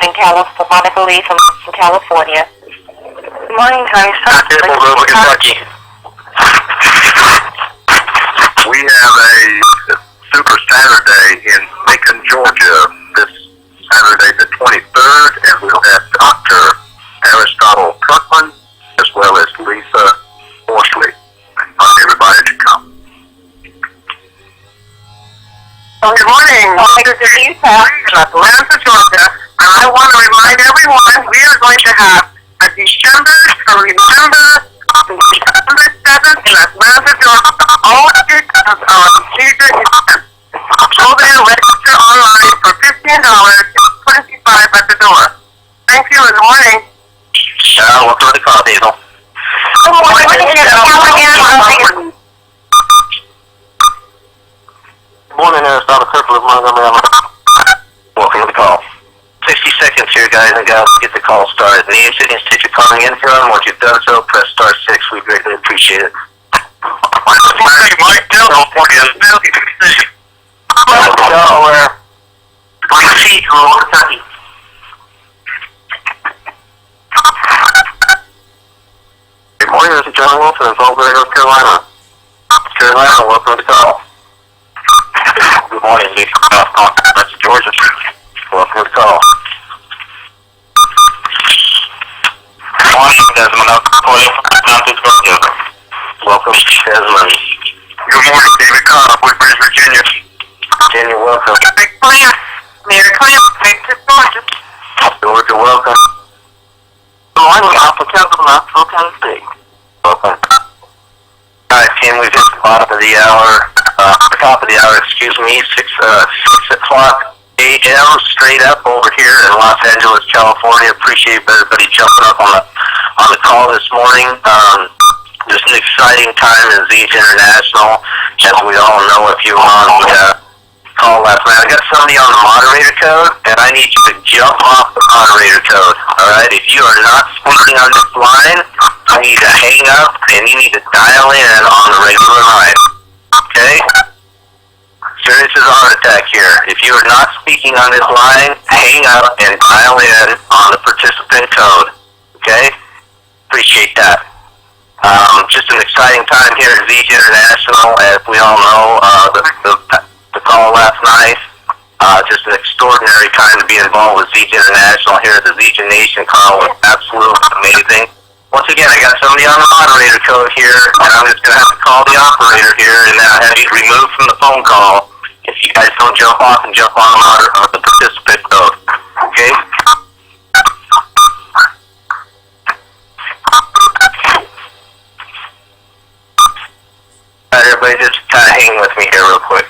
in Monica Lee from California. Good morning, honey. Louisville, Kentucky. We have a Super Saturday in Macon, Georgia, this Saturday the 23rd, and we'll have Dr. Aristotle Truckman as well as Lisa Horsley. I invite everybody to come. Well, good morning. This is Lisa in Atlanta, Georgia, and I want to remind everyone we are going to have a December to remember December 7th in Atlanta, Georgia. All details are on Caesar event. Go there, register online for $15, $25 at the door. Thank you, and good morning. Welcome to the call, Hazel. Good morning. Good morning, Aristotle Circle of Montgomery, Alabama. Welcome to the call. 60 seconds here, guys and gals, to get the call started. Name, city, and state you're calling in from. Once you've done so, press star 6. We greatly appreciate it. Mike Delaware. Kentucky. Good morning, this is John Wilson in Salisbury, North Carolina. Welcome to the call. Good morning, Lisa. That's Georgia. Welcome to the call. Good morning, Desmond. Georgia. Welcome, Desmond. Good morning, David Cobb, Woodbridge, Virginia. Virginia, welcome. Mary Clamp, Georgia. Georgia, welcome. Good morning, Alpha Knoxville, Tennessee. Welcome. Alright, team, we've hit the bottom of the hour. Top of the hour, excuse me, 6 o'clock a.m. straight up over here in Los Angeles, California. Appreciate everybody jumping up on the call this morning. Just an exciting time in Zeke International. As we all know, if you were on the call last night, I got somebody on the moderator code, and I need you to jump off the moderator code. Alright, if you are not speaking on this line, you need to hang up and you need to dial in on the regular line. Okay? Serious as a heart attack here. If you are not speaking on this line, hang up and dial in on the participant code. Okay? Appreciate that. Just an exciting time here at Zeke International. As we all know, the call last night, just an extraordinary time to be involved with Zeke International here at the Zeke Nation. Call was absolutely amazing. Once again, I got somebody on the moderator code here, and I'm just going to have to call the operator here and have you removed from the phone call if you guys don't jump off and jump on the participant code. Okay? Alright, everybody, just kind of hang with me here real quick.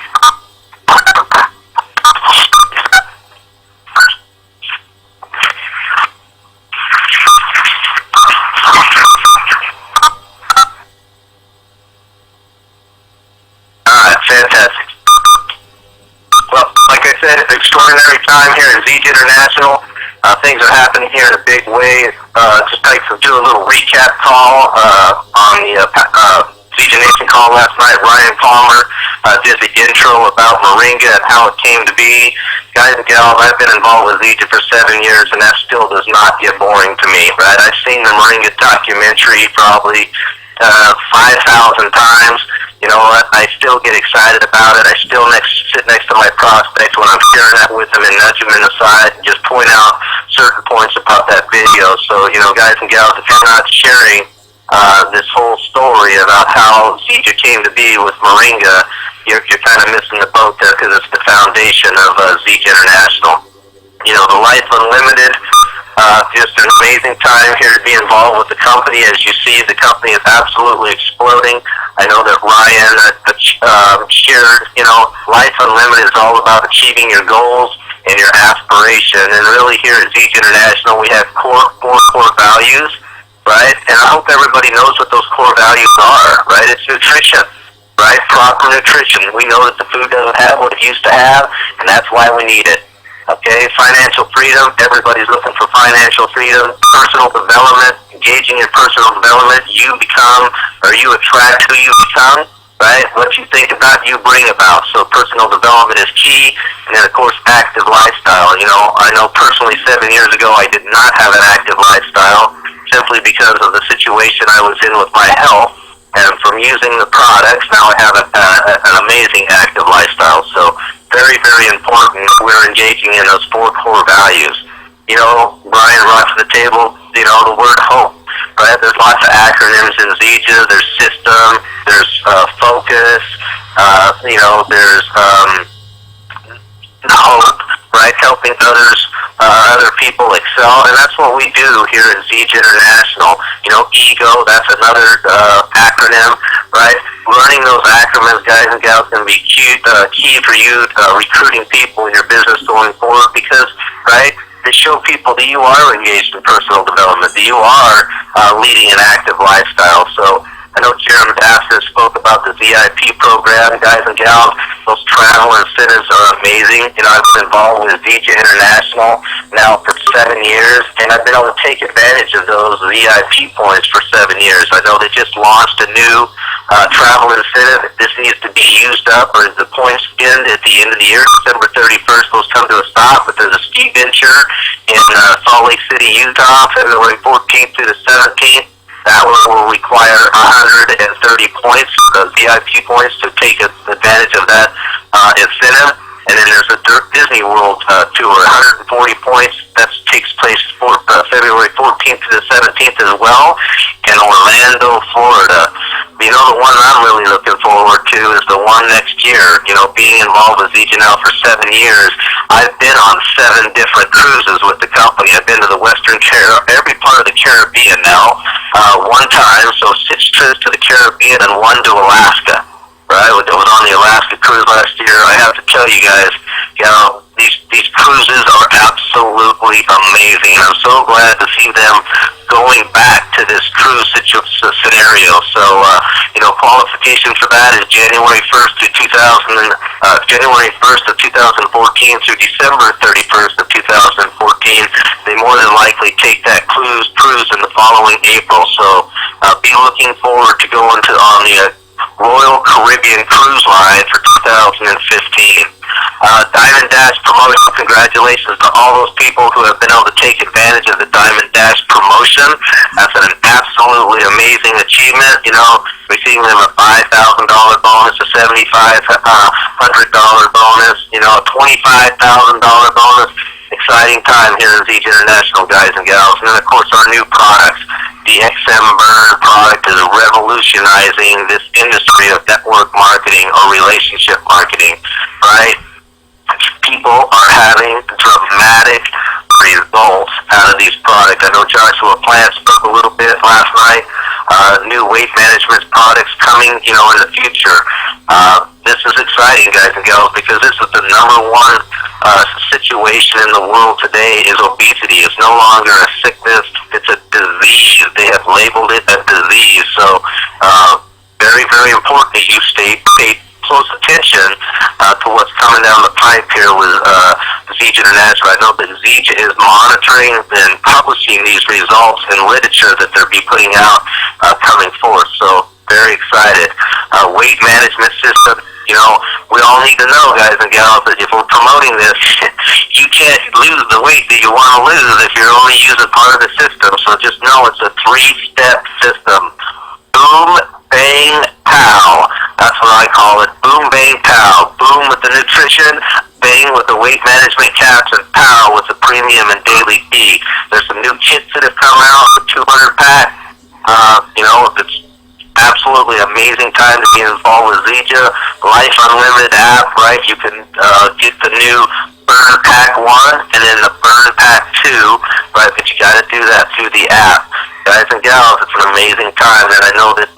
Fantastic. Well, like I said, it's an extraordinary time here at Zeke International. Things are happening here in a big way. Just like to do a little recap call on the Zeke Nation call last night. Ryan Palmer did the intro about Moringa and how it came to be. Guys and gals, I've been involved with Zeke for 7 years, and that still does not get boring to me, right? I've seen the Moringa documentary probably 5,000 times. You know what? I still get excited about it. I still sit next to my prospects when I'm sharing that with them and nudge them in the side and just point out certain points about that video. So, you know, guys and gals, if you're not sharing this whole story about how Zeke came to be with Moringa, you're kind of missing the boat there because it's the foundation of Zeke International. You know, the Life Unlimited, just an amazing time here to be involved with the company. As you see, the company is absolutely exploding. I know that Ryan shared, you know, Life Unlimited is all about achieving your goals and your aspiration. And really here at Zeke International, we have four core values, right? And I hope everybody knows what those core values are, right? It's nutrition, right? Proper nutrition. We know that the food doesn't have what it used to have, and that's why we need it. Okay, financial freedom, everybody's looking for financial freedom. Personal development, engaging in personal development, you become, or you attract who you become. right? What you think about, you bring about. So personal development is key. And then, of course, active lifestyle. You know, I know personally 7 years ago I did not have an active lifestyle simply because of the situation I was in with my health. And from using the products, now I have an amazing active lifestyle. So very, very important. We're engaging in those 4 core values. You know, Brian brought to the table, you know, the word hope, right? There's lots of acronyms in ZEJA. There's system, there's focus, you know, there's hope, right? Helping others, other people excel. And that's what we do here at ZEJA International. You know, ego, that's another acronym, right? Learning those acronyms, guys and gals, can be key for you recruiting people in your business going forward because, right, they show people that you are engaged in personal development, that you are leading an active lifestyle. So I know Chairman Bassett spoke about the VIP program, guys and gals. Those travel incentives are amazing. You know, I've been involved with ZEJA International now for 7 years, and I've been able to take advantage of those VIP points for 7 years. I know they just launched a new travel incentive. This needs to be used up, or the points end at the end of the year, December 31st. Those come to a stop, but there's a ski venture in Salt Lake City, Utah, February 14th through the 17th. That one will require 130 points, VIP points, to take advantage of that incentive. And then there's a Disney World tour, 140 points. That takes place February 14th to the 17th as well, in Orlando, Florida. You know, the one I'm really looking forward to is the one next year. You know, being involved with ZEJA now for 7 years, I've been on 7 different cruises with the company. I've been to the every part of the Caribbean now, one time, so 6 trips to the Caribbean and 1 to Alaska. Right, I was on the Alaska cruise last year. I have to tell you guys, you know, these cruises are absolutely amazing. I'm so glad to see them going back to this cruise scenario. So, you know, qualification for that is January 1st of 2014 through December 31st of 2014. They more than likely take that cruise in the following April. So, be looking forward to going on the Royal Caribbean Cruise Line for 2015. Diamond Dash promotion, congratulations to all those people who have been able to take advantage of the Diamond Dash promotion. That's an absolutely amazing achievement. You know, receiving them a $5,000 bonus, a $7,500 bonus, you know, a $25,000 bonus. Exciting time here in ZEJA International, guys and gals. And then, of course, our new products. The XM Burn product is revolutionizing this industry of network marketing or relationship marketing, right? People are having dramatic results out of these products. I know Joshua Plant spoke a little bit last night. New weight management products coming, you know, in the future. This is exciting, guys and gals, because this is the #1 situation in the world today is obesity. It's no longer a sickness, it's a disease. They have labeled it a disease. So very, very important that you pay close attention to what's coming down the pipe here with ZEJA International. I know that ZEJA is monitoring and publishing these results in literature that they'll be putting out coming forth. So very excited. Weight management system. You know, we all need to know, guys and gals, that if we're promoting this, you can't lose the weight that you want to lose if you're only using part of the system. So just know it's a 3-step system. Boom, bang, pow. That's what I call it. Boom, bang, pow. Boom with the nutrition, bang with the weight management caps, and pow with the premium and daily tea. There's some new kits that have come out, the 200 pack. You know, it's absolutely amazing time to be involved with ZEJA. Life Unlimited app, right? You can get the new Burn Pack 1 and then the Burn Pack 2, right? But you got to do that through the app. Guys and gals, it's an amazing time, and I know that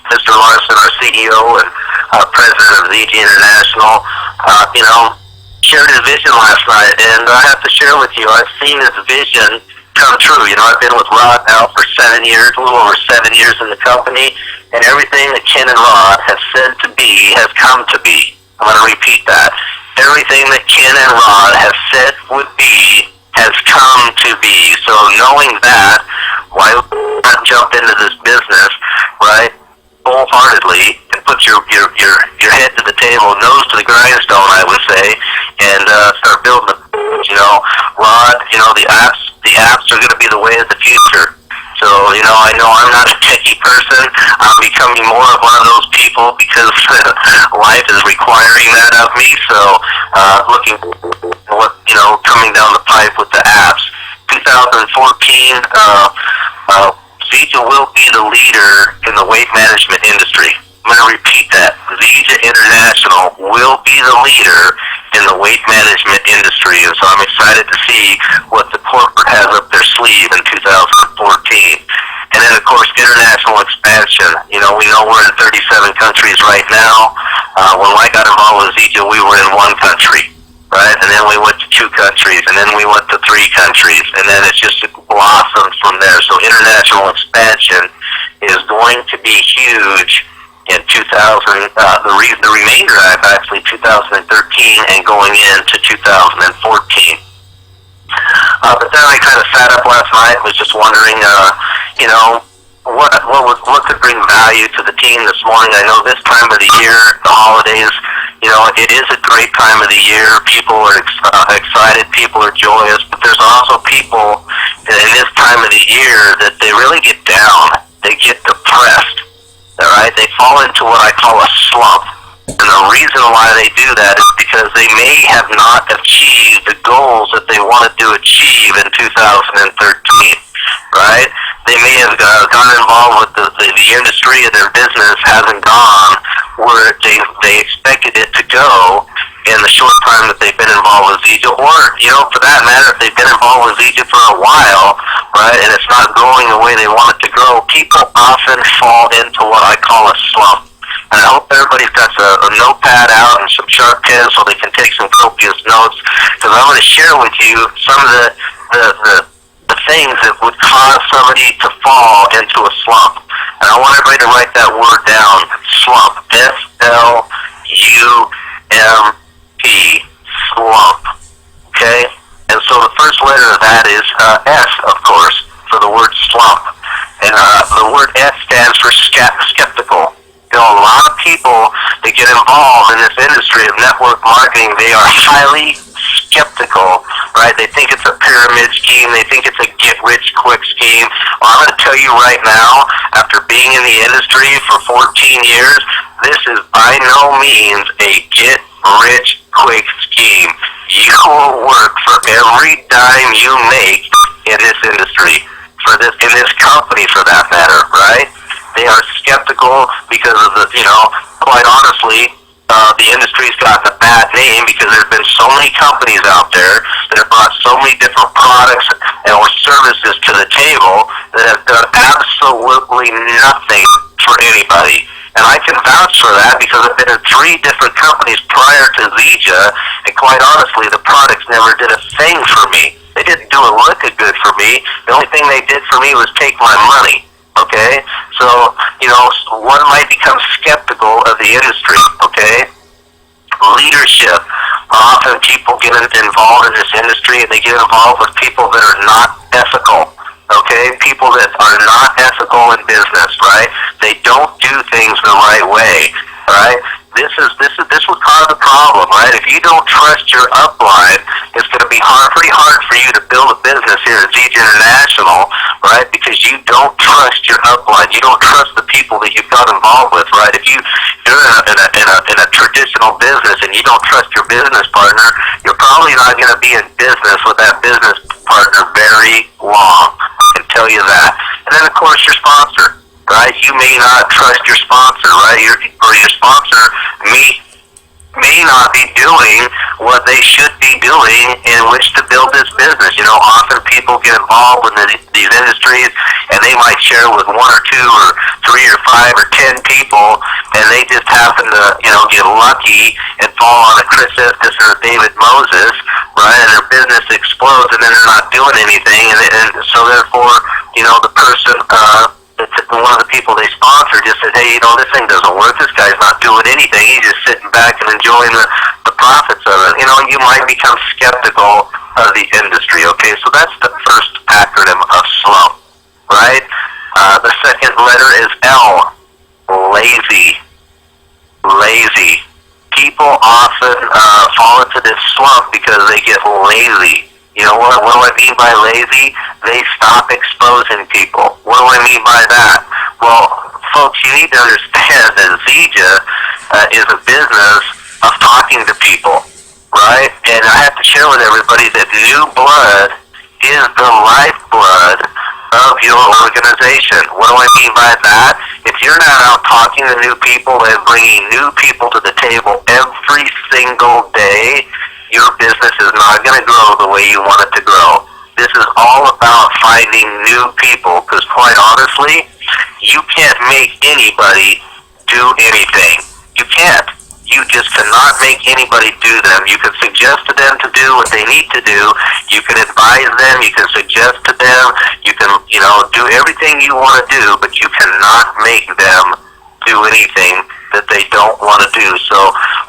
Mr. Larson, our CEO and president of ZEJA International, you know, shared his vision last night, and I have to share with you, I've seen his vision come true. You know, I've been with Rod now for 7 years, a little over 7 years in the company, and everything that Ken and Rod have said to be has come to be. I'm going to repeat that. Everything that Ken and Rod have said would be has come to be. So knowing that, why not jump into this business, right, wholeheartedly and put your head to the table, nose to the grindstone, I would say, and start building. Rod, the apps are going to be the way of the future. So, I know I'm not a techie person. I'm becoming more of one of those people because life is requiring that of me. So, looking at what, coming down the pipe with the apps. 2014, Zija will be the leader in the weight management industry. I'm going to repeat that. Zija International will be the leader in the weight management industry, and so I'm excited to see what the corporate has up their sleeve in 2014. And then, of course, international expansion. We know we're in 37 countries right now. When I got involved with Zija, we were in one country, right? And then we went to 2 countries, and then we went to 3 countries, and then it's just blossomed from there. So international expansion is going to be huge in 2000, the remainder of actually 2013 and going into 2014. But then I kind of sat up last night and was just wondering, what could bring value to the team this morning. I know this time of the year, the holidays, it is a great time of the year. People are excited, people are joyous, but there's also people in this time of the year that they really get down, they get depressed. All right, they fall into what I call a slump. And the reason why they do that is because they may have not achieved the goals that they wanted to achieve in 2013, right? They may have gotten involved with the industry and their business hasn't gone where they expected it to go in the short time that they've been involved with Zija, or, for that matter, if they've been involved with Zija for a while, right, and it's not growing the way they want it to grow, people often fall into what I call a slump. And I hope everybody's got a notepad out and some sharp pens so they can take some copious notes, because I'm going to share with you some of the things that would cause somebody to fall into a slump. And I want everybody to write that word down, slump, S-L-U-M-P, slump, okay? And so the first letter of that is S, of course, for the word slump. And the word S stands for skeptical. A lot of people that get involved in this industry of network marketing, they are highly skeptical, right? They think it's a pyramid scheme. They think it's a get-rich-quick scheme. Well, I'm going to tell you right now, after being in the industry for 14 years, this is by no means a get-rich-quick scheme. You will work for every dime you make in this industry, in this company for that matter, right? They are skeptical because of quite honestly, the industry's gotten a bad name because there's been so many companies out there that have brought so many different products or services to the table that have done absolutely nothing for anybody. And I can vouch for that because I've been in 3 different companies prior to Zija, and quite honestly, the products never did a thing for me. They didn't do a lick of good for me. The only thing they did for me was take my money. Okay, so, one might become skeptical of the industry, okay? Leadership. Often people get involved in this industry and they get involved with people that are not ethical, okay? People that are not ethical in business, right? They don't do things the right way, right? This would cause a problem, right? If you don't trust your upline, it's going to be pretty hard for you to build a business here at Zija International, right? Because you don't trust your upline. You don't trust the people that you've got involved with, right? If you're in a traditional business and you don't trust your business partner, you're probably not going to be in business with that business partner very long. I can tell you that. And then, of course, your sponsor. Right? You may not trust your sponsor, right? Your sponsor may not be doing what they should be doing in which to build this business. Often people get involved in these industries and they might share with 1 or 2 or 3 or 5 or 10 people, and they just happen to, get lucky and fall on a Chris Estes or a David Moses, right? And their business explodes and then they're not doing anything, and so therefore, the person, one of the people they sponsor just said, hey, this thing doesn't work. This guy's not doing anything. He's just sitting back and enjoying the profits of it. You might become skeptical of the industry, okay? So that's the first acronym of slump, right? The second letter is L, lazy. Lazy. People often fall into this slump because they get lazy. You know what? What do I mean by lazy? They stop exposing people. What do I mean by that? Well, folks, you need to understand that Zija is a business of talking to people, right? And I have to share with everybody that new blood is the lifeblood of your organization. What do I mean by that? If you're not out talking to new people and bringing new people to the table every single day, your business is not going to grow the way you want it to grow. This is all about finding new people, because quite honestly, you can't make anybody do anything. You can't. You just cannot make anybody do them. You can suggest to them to do what they need to do. You can advise them. You can suggest to them. You can, do everything you want to do, but you cannot make them do anything that they don't want to do. So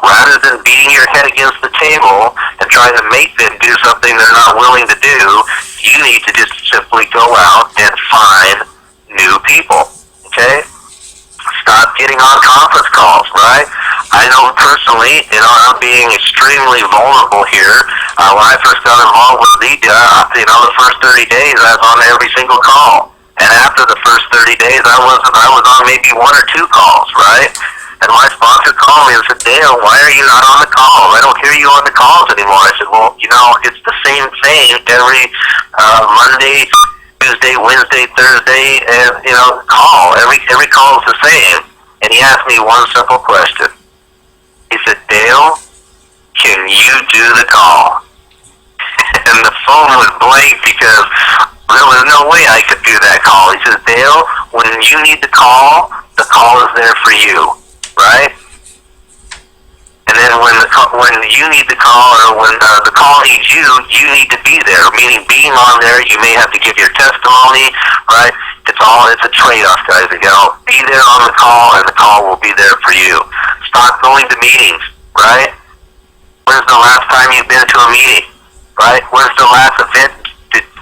rather than beating your head against the table and trying to make them do something they're not willing to do, you need to just simply go out and find new people. Okay? Stop getting on conference calls, right? I know personally, I'm being extremely vulnerable here. When I first got involved with Zija, the first 30 days I was on every single call. And after the first 30 days, I was on maybe 1 or 2 calls, right? And my sponsor called me and said, Dale, why are you not on the calls? I don't hear you on the calls anymore. I said, well, it's the same thing every Monday, Tuesday, Wednesday, Thursday, and, call. Every call is the same. And he asked me one simple question. He said, Dale, can you do the call? And the phone was blank because there was no way I could do that call. He says, Dale, when you need the call is there for you, right? And then when you need the call, or when the call needs you, you need to be there. Meaning, being on there, you may have to give your testimony, right? It's a trade-off, guys. Be there on the call, and the call will be there for you. Stop going to meetings, right? When's the last time you've been to a meeting, right? When's the last event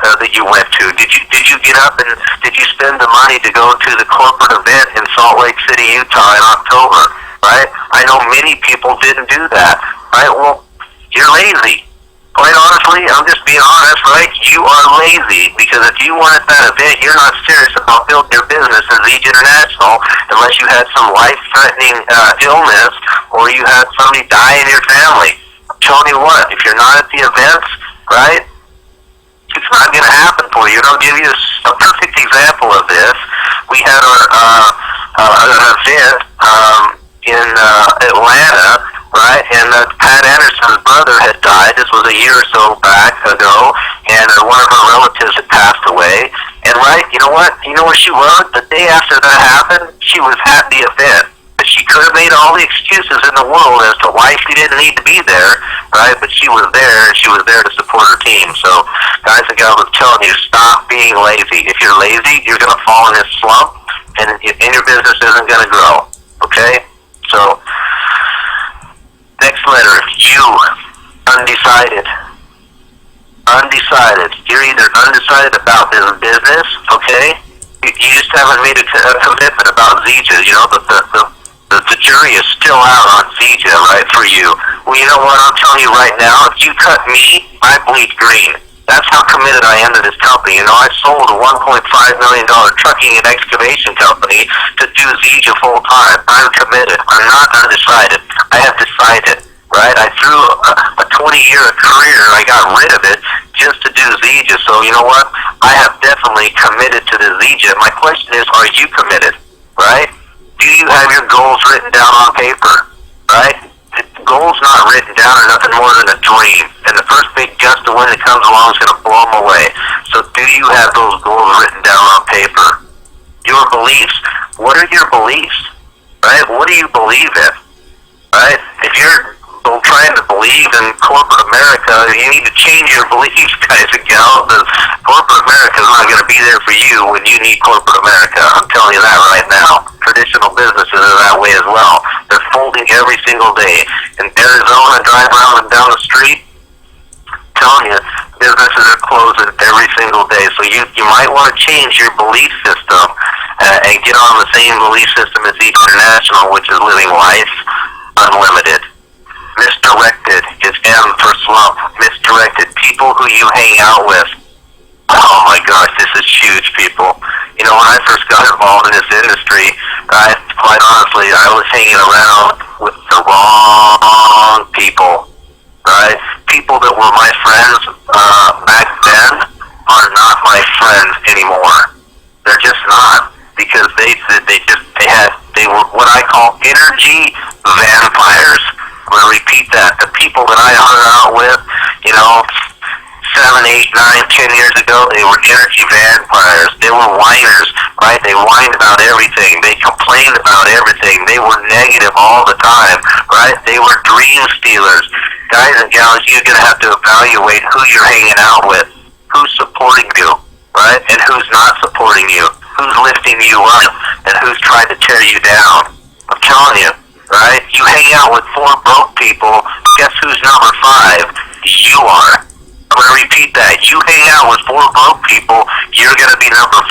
that you went to? Did you get up and did you spend the money to go to the corporate event in Salt Lake City, Utah in October, right? I know many people didn't do that, right? Well, you're lazy. Quite honestly, I'm just being honest, right? You are lazy, because if you wanted that event, you're not serious about building your business as Zija International unless you had some life-threatening illness or you had somebody die in your family. I'm telling you what, if you're not at the events, right, it's not going to happen for you. And I'll give you a perfect example of this. We had an event in Atlanta, right? And Pat Anderson's brother had died. This was a year or so back ago, and one of her relatives had passed away. And right, you know what? You know where she was? The day after that happened, she was at the event. But she could have made all the excuses in the world as to why she didn't need to be there, right? But she was there, and she was there to support her team. So, guys and gals, I'm telling you, stop being lazy. If you're lazy, you're going to fall in this slump, and your business isn't going to grow, okay? So, next letter, U, undecided. Undecided. You're either undecided about this business, okay? You just haven't made a commitment about Zija. The jury is still out on Zija, right, for you. Well, you know what? I'm telling you right now, if you cut me, I bleed green. That's how committed I am to this company. I sold a $1.5 million trucking and excavation company to do Zija full time. I'm committed. I'm not undecided. I have decided, right? I threw a 20-year career, I got rid of it just to do Zija. So you know what? I have definitely committed to the Zija. My question is, are you committed, right? Do you have your goals written down on paper, right? Goals not written down are nothing more than a dream, and the first big gust of wind that comes along is going to blow them away. So do you have those goals written down on paper? Your beliefs. What are your beliefs, right? What do you believe in, right? If you're trying to believe in corporate America, you need to change your beliefs, guys and gals, because corporate America is not going to be there for you when you need corporate America. I'm telling you that right now. Traditional businesses are that way as well. They're folding every single day. In Arizona, drive around and down the street, I'm telling you, businesses are closing every single day. So you might want to change your belief system and get on the same belief system as Zija International, which is living life unlimited. Misdirected is M for slump. Misdirected, people who you hang out with. Oh my gosh, this is huge, people. You know, when I first got involved in this industry, quite honestly, I was hanging around with the wrong people, right? People that were my friends back then are not my friends anymore. They're just not, because they were what I call energy vampires. I'm going to repeat that. The people that I hung out with, you know, 7, 8, 9, 10 years ago, they were energy vampires. They were whiners, right? They whined about everything. They complained about everything. They were negative all the time, right? They were dream stealers. Guys and gals, you're going to have to evaluate who you're hanging out with, who's supporting you, right? And who's not supporting you, who's lifting you up, and who's trying to tear you down. I'm telling you, right? You hang out with 4 broke people, guess who's number 5? You are. I'm going to repeat that. You hang out with 4 broke people, you're going to be number 5.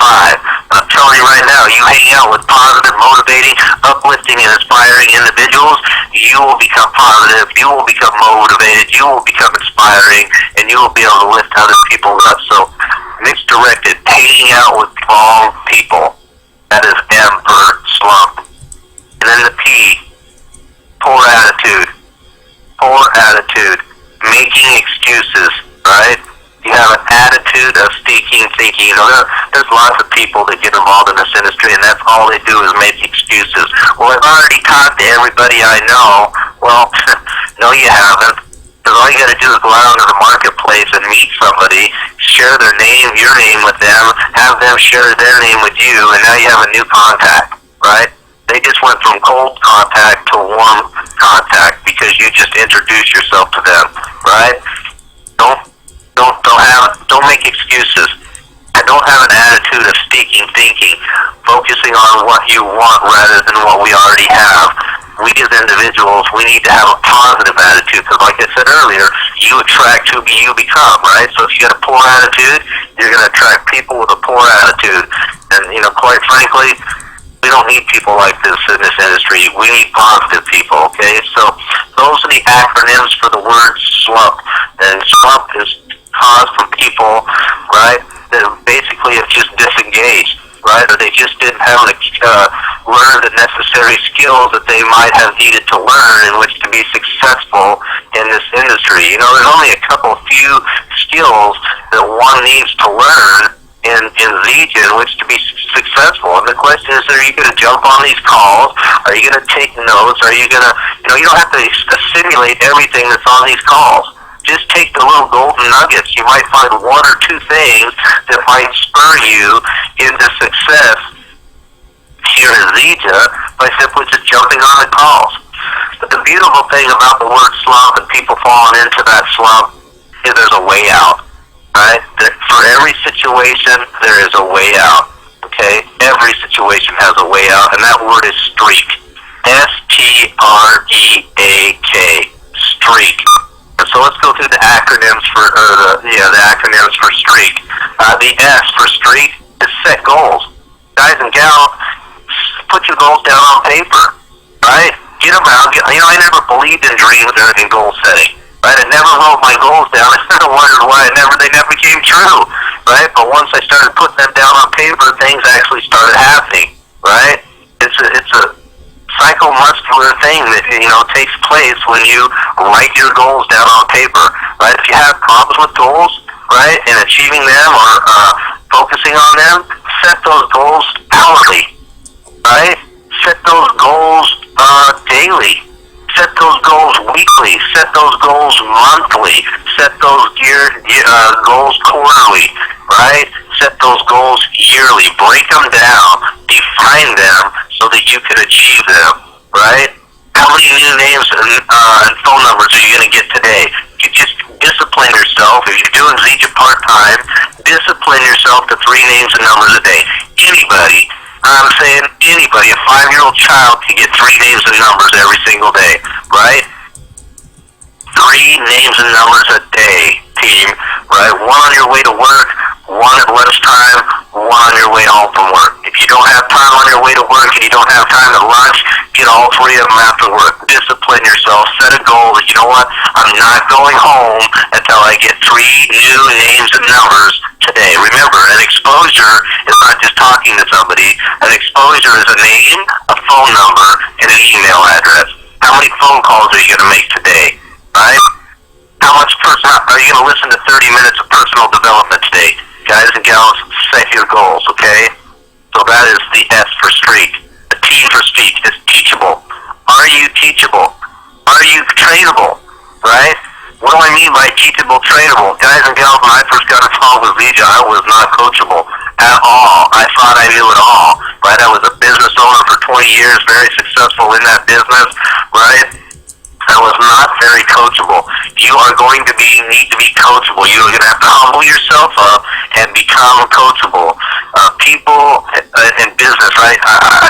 And I'm telling you right now, you hang out with positive, motivating, uplifting, and inspiring individuals, you will become positive, you will become motivated, you will become inspiring, and you will be able to lift other people up. So, misdirected, hanging out with wrong people. That is M for slump. And then the P, poor attitude. Poor attitude. Making excuses. Right? You have an attitude of thinking. You know, there's lots of people that get involved in this industry, and that's all they do is make excuses. Well, I've already talked to everybody I know. Well, no, you haven't. Because all you got to do is go out into the marketplace and meet somebody, share their name, your name with them, have them share their name with you, and now you have a new contact. Right? They just went from cold contact to warm contact because you just introduced yourself to them. Right? Don't make excuses. I don't have an attitude of thinking, focusing on what you want rather than what we already have. We as individuals, we need to have a positive attitude because like I said earlier, you attract who you become, right? So if you got a poor attitude, you're going to attract people with a poor attitude. And, you know, quite frankly, we don't need people like this in this industry. We need positive people, okay? So those are the acronyms for the word slump. And slump is caused from people, right, that basically have just disengaged, right, or they just didn't have learn the necessary skills that they might have needed to learn in which to be successful in this industry. You know, there's only a few skills that one needs to learn in Zija in which to be successful. And the question is, are you going to jump on these calls? Are you going to take notes? Are you going to, you know, you don't have to assimilate everything that's on these calls. Just take the little golden nuggets. You might find 1 or 2 things that might spur you into success here in Zija by simply just jumping on the calls. But the beautiful thing about the word slump and people falling into that slump is there's a way out, right? That for every situation, there is a way out, okay? Every situation has a way out, and that word is streak. S-T-R-E-A-K. Streak. So let's go through the acronyms for the acronyms for streak. The S for streak is set goals. Guys and gals, put your goals down on paper, right? Get them out. You know, I never believed in dreams or in goal setting, right? I never wrote my goals down. I wondered why they never came true, right? But once I started putting them down on paper, things actually started happening, right? It's a psychomuscular thing that, you know, takes place when you write your goals down on paper, right? If you have problems with goals, right, and achieving them or focusing on them, set those goals hourly, right? Set those goals daily. Set those goals weekly. Set those goals monthly. Set those goals quarterly, right? Set those goals yearly. Break them down. Define them so that you can achieve them, right? How many new names and phone numbers are you going to get today? You just discipline yourself. If you're doing Zija part-time, discipline yourself to 3 names and numbers a day. Anybody, I'm saying anybody, a 5-year-old child can get 3 names and numbers every single day, right? 3 names and numbers a day, team, right? 1 on your way to work, 1 at lunchtime, one on your way home from work. If you don't have time on your way to work and you don't have time at lunch, get all three of them after work. Discipline yourself. Set a goal that, you know what, I'm not going home until I get 3 new names and numbers today. Remember, an exposure is not just talking to somebody. An exposure is a name, a phone number, and an email address. How many phone calls are you going to make today, right? How much are you going to listen to 30 minutes of personal development today? Guys and gals, set your goals, okay? So that is the S for streak. The T for speak is teachable. Are you teachable? Are you trainable, right? What do I mean by teachable, trainable? Guys and gals, when I first got involved with Vija, I was not coachable at all. I thought I knew it all, right? I was a business owner for 20 years, very successful in that business, right? I was not very coachable. You are going to need to be coachable. You are going to have to humble yourself up and become coachable. People in business, right?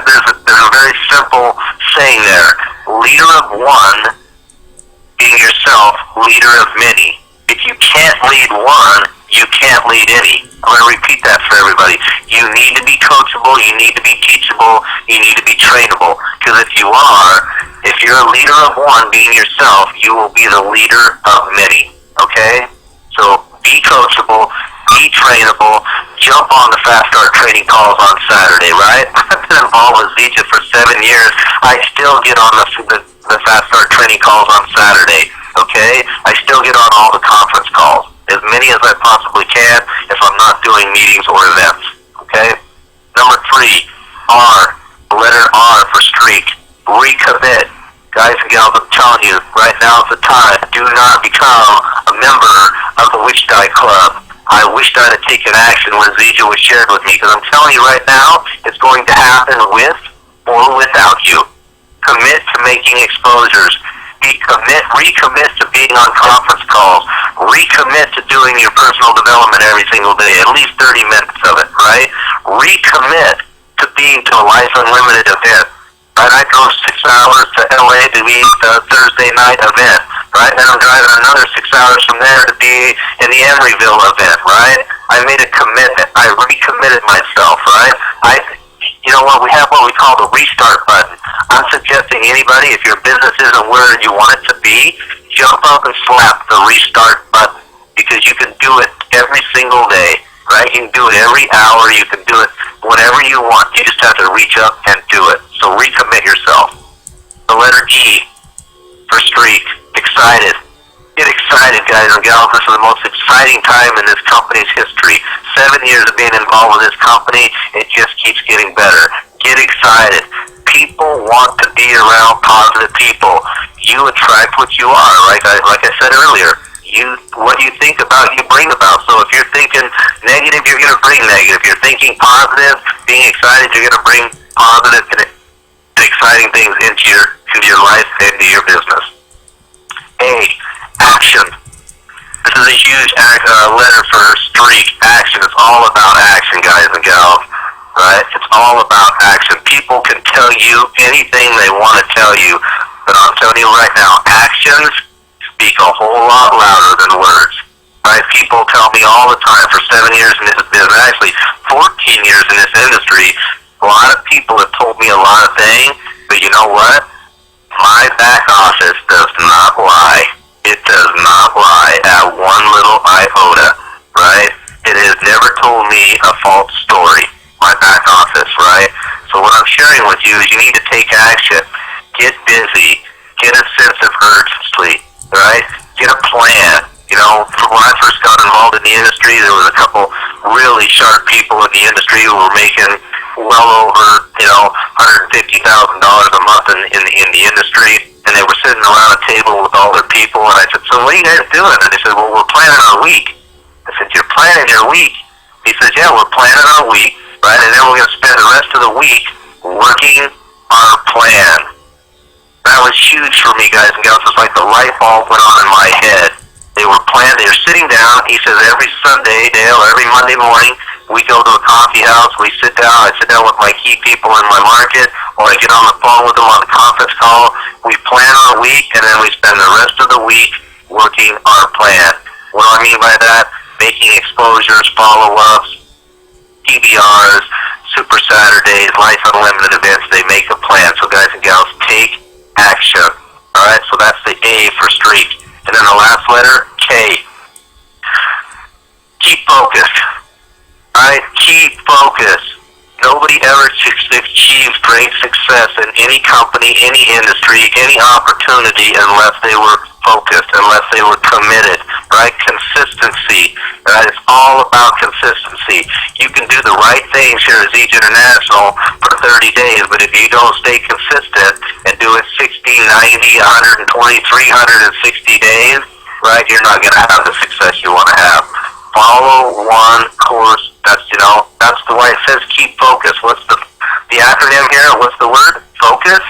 There's a very simple saying there. Leader of one, being yourself, leader of many. If you can't lead one, you can't lead any. I'm going to repeat that for everybody. You need to be coachable, you need to be teachable, you need to be trainable. Because if you're a leader of one, being yourself, you will be the leader of many. Okay? So be coachable, be trainable, jump on the Fast Start training calls on Saturday, right? I've been involved with Zija for 7 years. I still get on the Fast Start training calls on Saturday. Okay? I still get on all the conference calls. As many as I possibly can if I'm not doing meetings or events. Okay? Number 3, R. The letter R for streak. Recommit. Guys and gals, I'm telling you, right now is the time. Do not become a member of the Witch Die Club. I wished I'd have taken action when Zija was shared with me, because I'm telling you right now, it's going to happen with or without you. Commit to making exposures. Recommit to being on conference calls. Recommit to doing your personal development every single day, at least 30 minutes of it, right? Recommit to being to a Life Unlimited event. Right? I drove 6 hours to LA to be the Thursday night event, right? Then I'm driving another 6 hours from there to be in the Emeryville event, right? I made a commitment. I recommitted myself, right? You know what, we have what we call the restart button. I'm suggesting anybody, if your business isn't where you want it to be, jump up and slap the restart button, because you can do it every single day, right? You can do it every hour. You can do it whenever you want. You just have to reach up and do it. So recommit yourself. The letter E for streak. Excited. Get excited, guys and gals. This is the most exciting time in this company's history. 7 years of being involved with this company, it just keeps getting better. Get excited. People want to be around positive people. You attract what you are, right? Like I said earlier, what you think about, you bring about. So if you're thinking negative, you're going to bring negative. If you're thinking positive, being excited, you're going to bring positive and exciting things into your life and into your business. A, action. This is a huge letter for streak. Action. It's all about action, guys and gals. Right? It's all about action. People can tell you anything they want to tell you, but I'm telling you right now, actions speak a whole lot louder than words. Right? People tell me all the time, for 7 years in this business, actually 14 years in this industry, a lot of people have told me a lot of things, but you know what? My back office does not lie. It does not lie at one little iota, right? It has never told me a false story, my back office, right? So what I'm sharing with you is you need to take action. Get busy. Get a sense of urgency, right? Get a plan. You know, when I first got involved in the industry, there was a couple really sharp people in the industry who were making well over, $150,000 a month in the industry, and they were sitting around a table with all their people, and I said, so what are you guys doing? And they said, well, we're planning our week. I said, you're planning your week? He says, yeah, we're planning our week, right, and then we're going to spend the rest of the week working our plan. That was huge for me, guys and gals. It's like the light bulb went on in my head. They were sitting down. He says every Sunday, Dale, every Monday morning, we go to a coffee house, we sit down, I sit down with my key people in my market, or I get on the phone with them on the conference call, we plan our week, and then we spend the rest of the week working our plan. What do I mean by that? Making exposures, follow-ups, PBRs, Super Saturdays, Life Unlimited events. They make a plan. So guys and gals, take action. All right, so that's the A for streak. And then the last letter, K. Keep focused. All right, keep focused. Nobody ever achieves great success in any company, any industry, any opportunity unless they were focused, unless they were committed, right? Consistency, right? It's all about consistency. You can do the right things here at ZJ International for 30 days, but if you don't stay consistent and do it 60, 90, 120, 360 days, right, you're not going to have the success you want to have. Follow one course. That's why it says keep focus. What's the acronym here? What's the word? Focus.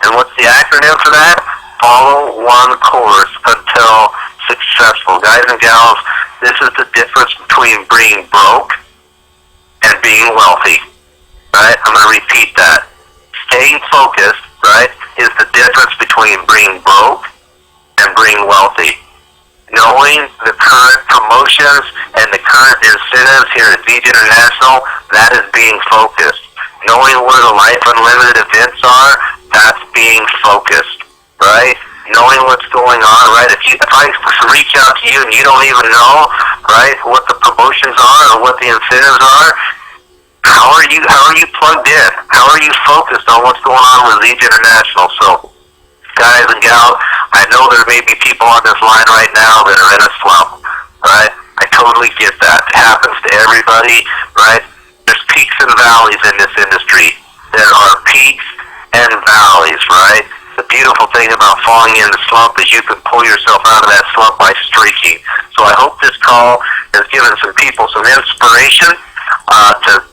And what's the acronym for that? Follow one course until successful. Guys and gals, this is the difference between being broke and being wealthy. Right? I'm going to repeat that. Staying focused, right, is the difference between being broke and being wealthy. Knowing the current promotions and the current incentives here at ZJ International, that is being focused. Knowing where the Life Unlimited events are, that's being focused, right? Knowing what's going on, right? If I reach out to you and you don't even know, right, what the promotions are or what the incentives are, how are you plugged in? How are you focused on what's going on with ZJ International? So, guys and gals, I know there may be people on this line right now that are in a slump, right? I totally get that. It happens to everybody, right? There's peaks and valleys in this industry. There are peaks and valleys, right? The beautiful thing about falling in the slump is you can pull yourself out of that slump by streaking. So I hope this call has given some people some inspiration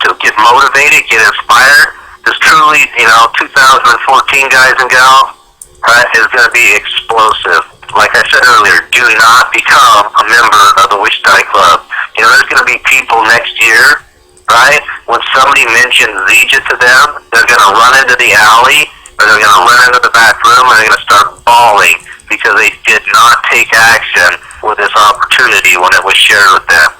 to get motivated, get inspired. This truly, 2014, guys and gals, is going to be explosive. Like I said earlier, do not become a member of the Wichita Club. There's going to be people next year, right? When somebody mentions ZJ to them, they're going to run into the alley, or they're going to run into the back room, and they're going to start bawling because they did not take action with this opportunity when it was shared with them.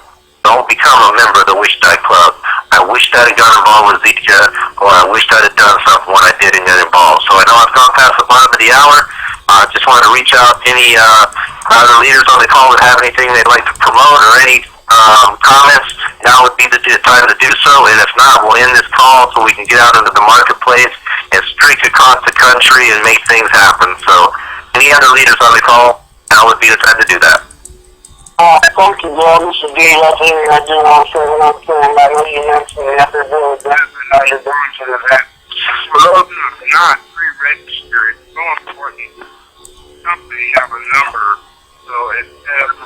Don't become a member of the Wichita Club. I wish I'd have got involved with ZJ, or I wish I'd have done something when I didn't get involved. So I know I've gone past the bottom of the hour. Just wanted to reach out to any other leaders on the call that have anything they'd like to promote or any comments. Now would be the time to do so. And if not, we'll end this call so we can get out into the marketplace and streak across the country and make things happen. So any other leaders on the call, now would be the time to do that. Thank you, Bill. This is Dave. I do want to say one thing. I know you mentioned you have to do with that, and now you're going to the event. For those who have not pre-registered, it's so important. Company have a number, so it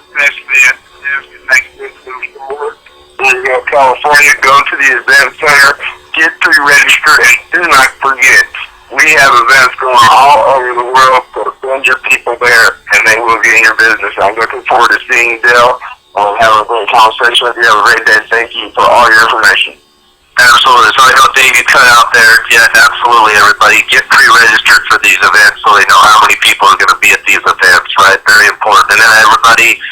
especially at the next week move forward. When you go to California, go to the event center, get pre-registered, and do not forget, we have events going all over the world, so send your people there, and they will get in your business. I'm looking forward to seeing you, Dale. Have a great conversation with you. Have a great day. Thank you for all your information. Absolutely. So I know, Dave, you cut out there. Yeah, absolutely, everybody. Get pre-registered for these events so they know how many people are going to be at these events, right? Very important. And then everybody,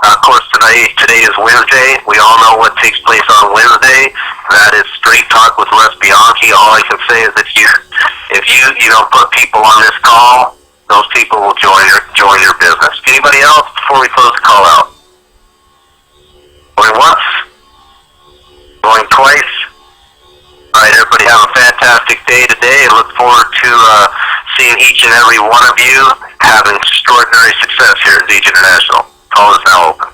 of course, today is Wednesday. We all know what takes place on Wednesday. That is Straight Talk with Les Bianchi. All I can say is that if you put people on this call, those people will join your business. Anybody else before we close the call out? Going once? Going twice? All right, everybody have a fantastic day today. I look forward to seeing each and every one of you having extraordinary success here at ZJ International. Call is now open.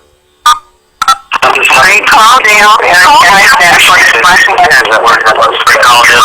Great call, Dale. Great call, Dale.